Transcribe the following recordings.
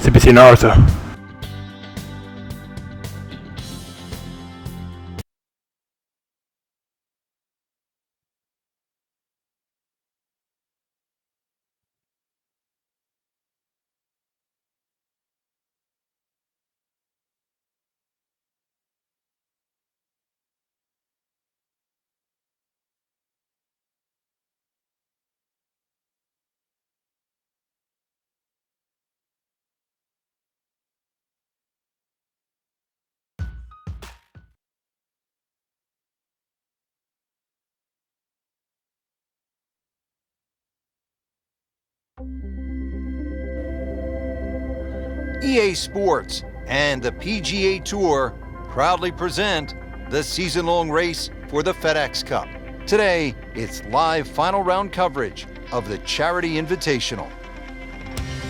CBC North. EA Sports and the PGA Tour proudly present the season-long race for the FedEx Cup. Today, it's live final round coverage of the Charity Invitational.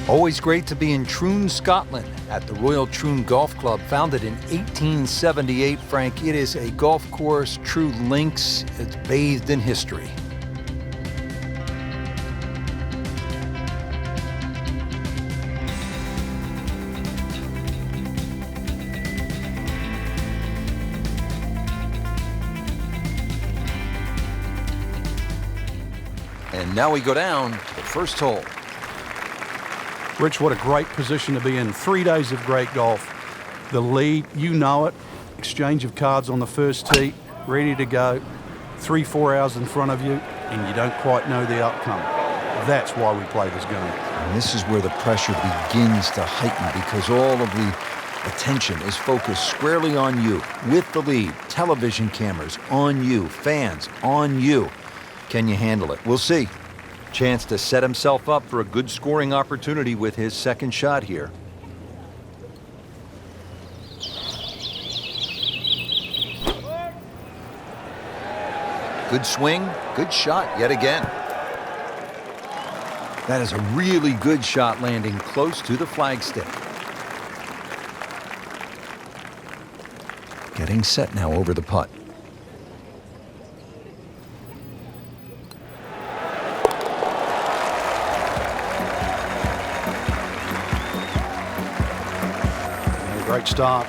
Always great to be in Troon, Scotland at the Royal Troon Golf Club, founded in 1878. Frank, it is a golf course, true links. It's bathed in history. And now we go down to the first hole. Rich, what a great position to be in. 3 days of great golf. The lead, you know it. Exchange of cards on the first tee, ready to go. 3-4 hours in front of you, and you don't quite know the outcome. That's why we play this game. And this is where the pressure begins to heighten, because all of the attention is focused squarely on you. With the lead, television cameras on you, fans on you. Can you handle it? We'll see. Chance to set himself up for a good scoring opportunity with his second shot here. Good swing, good shot yet again. That is a really good shot, landing close to the flagstick. Getting set now over the putt. Great start.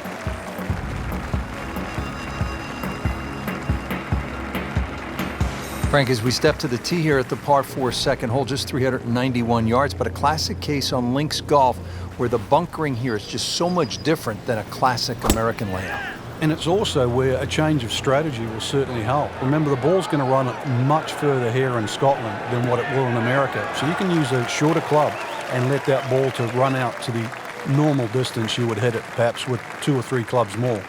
Frank, as we step to the tee here at the par 4 second hole, just 391 yards, but a classic case on links golf where the bunkering here is just so much different than a classic American layout. And it's also where a change of strategy will certainly help. Remember, the ball's going to run much further here in Scotland than what it will in America. So you can use a shorter club and let that ball to run out to the normal distance you would hit it, perhaps with 2 or 3 clubs more.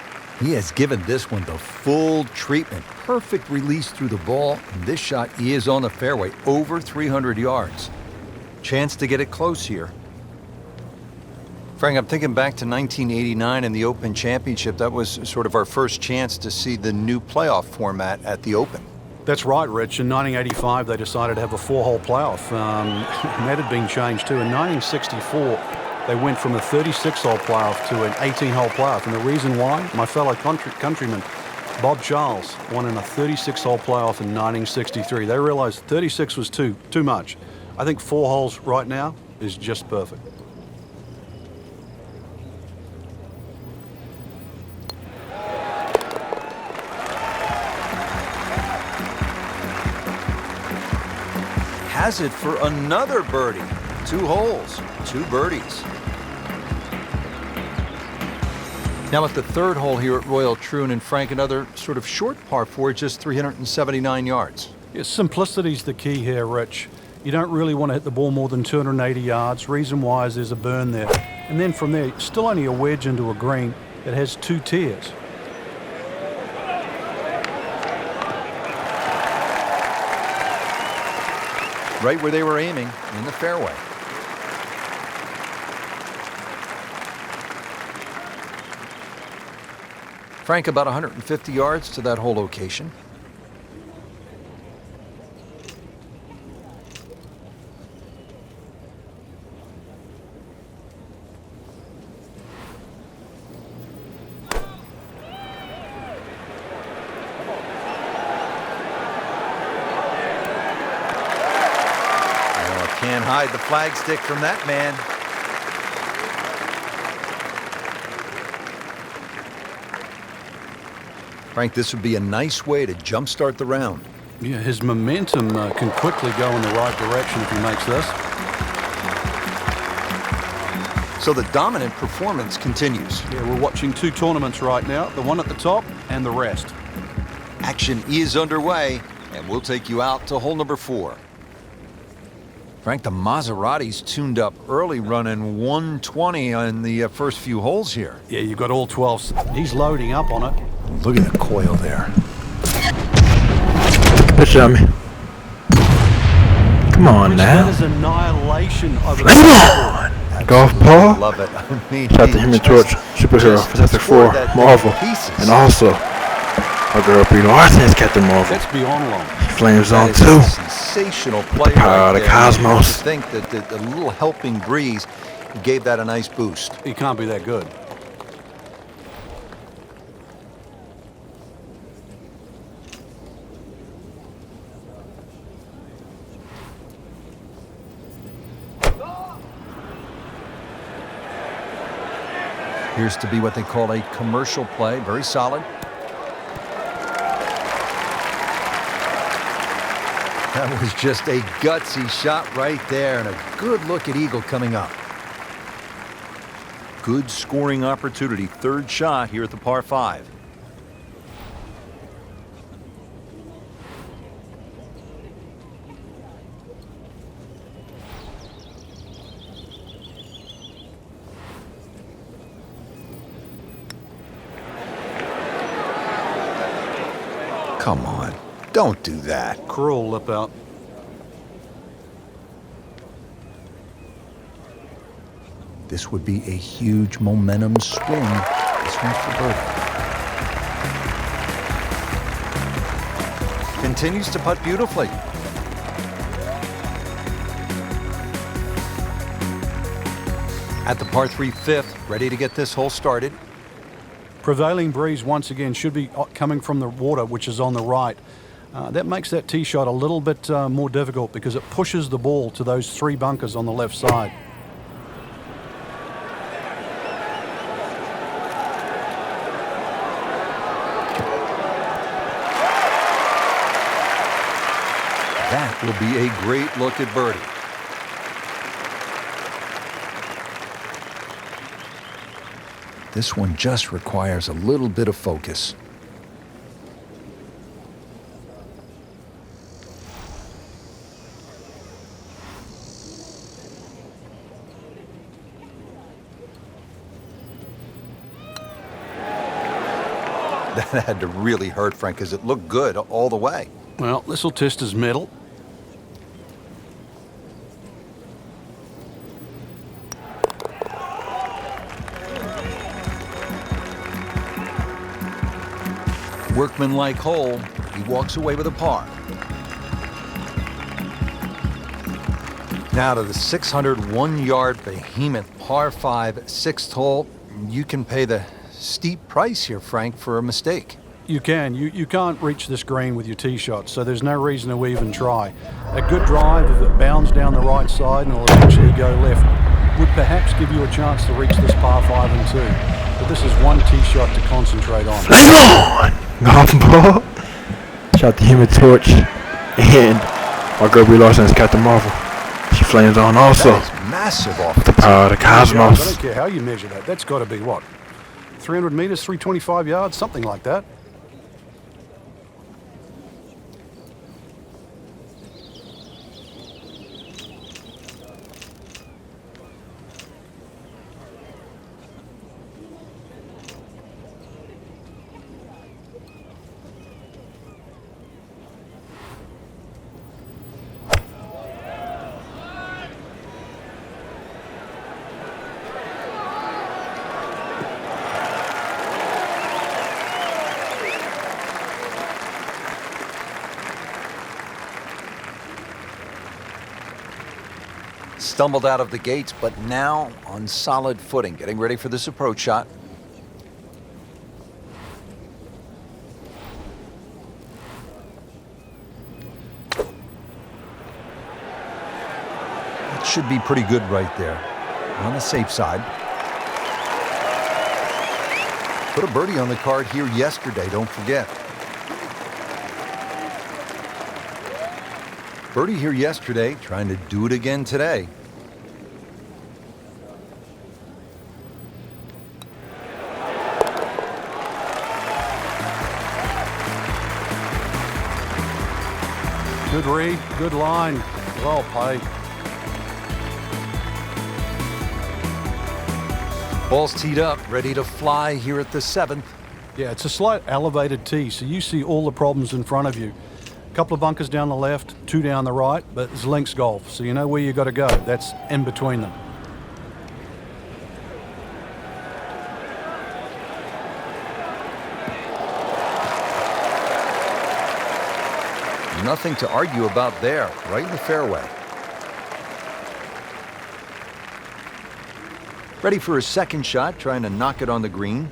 He has given this one the full treatment. Perfect release through the ball. And this shot is on the fairway, over 300 yards. Chance to get it close here. Frank, I'm thinking back to 1989 in the Open Championship. That was sort of our first chance to see the new playoff format at the Open. That's right, Rich. In 1985, they decided to have a 4-hole playoff. And that had been changed too. In 1964, they went from a 36-hole playoff to an 18-hole playoff. And the reason why? My fellow countryman, Bob Charles, won in a 36-hole playoff in 1963. They realized 36 was too much. I think 4 holes right now is just perfect. Has it for another birdie. 2 holes, 2 birdies. Now at the third hole here at Royal Troon, and Frank, another sort of short par 4, just 379 yards. Yeah, simplicity's the key here, Rich. You don't really want to hit the ball more than 280 yards. Reason why is there's a burn there. And then from there, still only a wedge into a green that has 2 tiers. Right where they were aiming, in the fairway. Frank, about 150 yards to that hole location. Can't hide the flagstick from that man. Frank, this would be a nice way to jumpstart the round. Yeah, his momentum can quickly go in the right direction if he makes this. So the dominant performance continues. Yeah, we're watching two tournaments right now, the one at the top and the rest. Action is underway, and we'll take you out to hole number 4. Frank, the Maserati's tuned up early, running 120 on the first few holes here. Yeah, you've got all 12. He's loading up on it. Look at the coil there. Push on me. Come on now. That is annihilation over the Come on. Golf ball. Love it. I mean, Shout out to Human Torch, Superhero, Fantastic Four, Marvel, and also our girl Brie Larson is Captain Marvel. That's beyond long. Flames on that is too. a sensational play Power of right the there. cosmos. I think that the little helping breeze gave that a nice boost. He can't be that good. Appears to be what they call a commercial play. Very solid. That was just a gutsy shot right there, and a good look at eagle coming up. Good scoring opportunity. Third shot here at the par 5. Come on, don't do that. Cruel lip out. This would be a huge momentum swing. This one's for birdie. Continues to putt beautifully. At the par 3 fifth, ready to get this hole started. Prevailing breeze once again should be coming from the water, which is on the right. That makes that tee shot a little bit more difficult because it pushes the ball to those 3 bunkers on the left side. That will be a great look at birdie. This one just requires a little bit of focus. That had to really hurt, Frank, because it looked good all the way. Well, this will test his mettle. Workmanlike hole. He walks away with a par. Now to the 601-yard behemoth par 5 6th hole. You can pay the steep price here, Frank, for a mistake. You can. You can't reach this green with your tee shot, so there's no reason to even try. A good drive, if it bounds down the right side and will eventually go left, would perhaps give you a chance to reach this par 5 and 2. But this is one tee shot to concentrate on. Flame on! Golf ball. Shout out to Human Torch and our girl Brie Larson is Captain Marvel. She flames on also. That is massive off The power of the I cosmos. don't care how you measure that. That's got to be what? 300 meters, 325 yards, something like that. Stumbled out of the gates, but now on solid footing, getting ready for this approach shot. That should be pretty good right there, on the safe side. Put a birdie on the card here yesterday, don't forget. Birdie here yesterday, trying to do it again today. Good read, good line, well played. Ball's teed up, ready to fly here at the 7th. Yeah, it's a slight elevated tee, so you see all the problems in front of you. A couple of bunkers down the left, 2 down the right, but it's links golf, so you know where you got to go. That's in between them. Nothing to argue about there, right in the fairway. Ready for his second shot, trying to knock it on the green.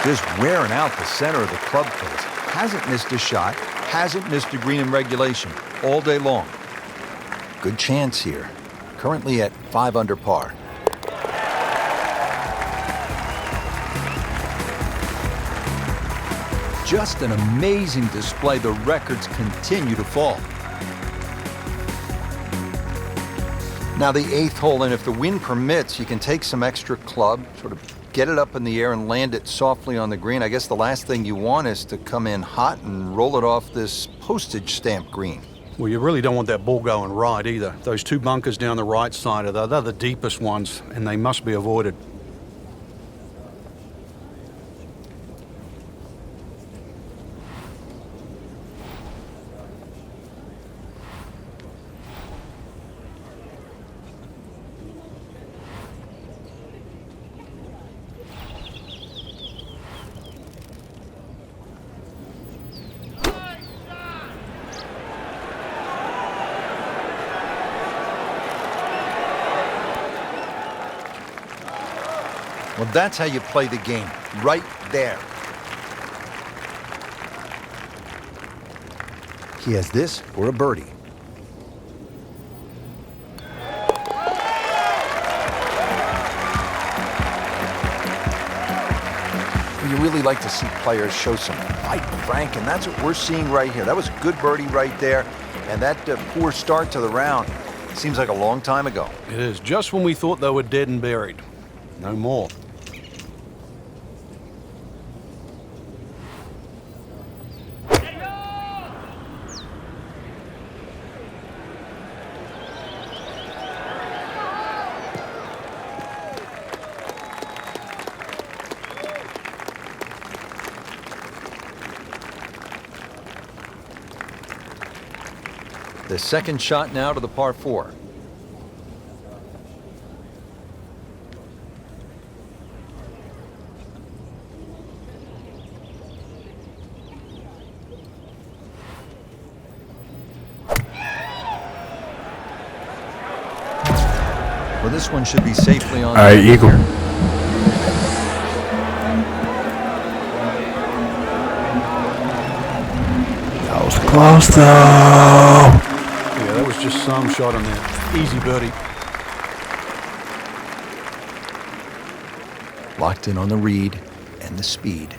Just wearing out the center of the club face. Hasn't missed a shot, hasn't missed a green in regulation all day long. Good chance here. Currently at 5 under par. Just an amazing display. The records continue to fall. Now the 8th hole, and if the wind permits, you can take some extra club, sort of get it up in the air and land it softly on the green. I guess the last thing you want is to come in hot and roll it off this postage stamp green. Well, you really don't want that ball going right either. Those 2 bunkers down the right side of they're the deepest ones, and they must be avoided. Well, that's how you play the game, right there. He has this for a birdie. You really like to see players show some fight, Frank, and that's what we're seeing right here. That was a good birdie right there, and that poor start to the round seems like a long time ago. It is just when we thought they were dead and buried. No more. The second shot now to the par 4. Well, this one should be safely on. All right, Eagle. That was close though. Yeah, that was just some shot on there. Easy birdie. Locked in on the read and the speed.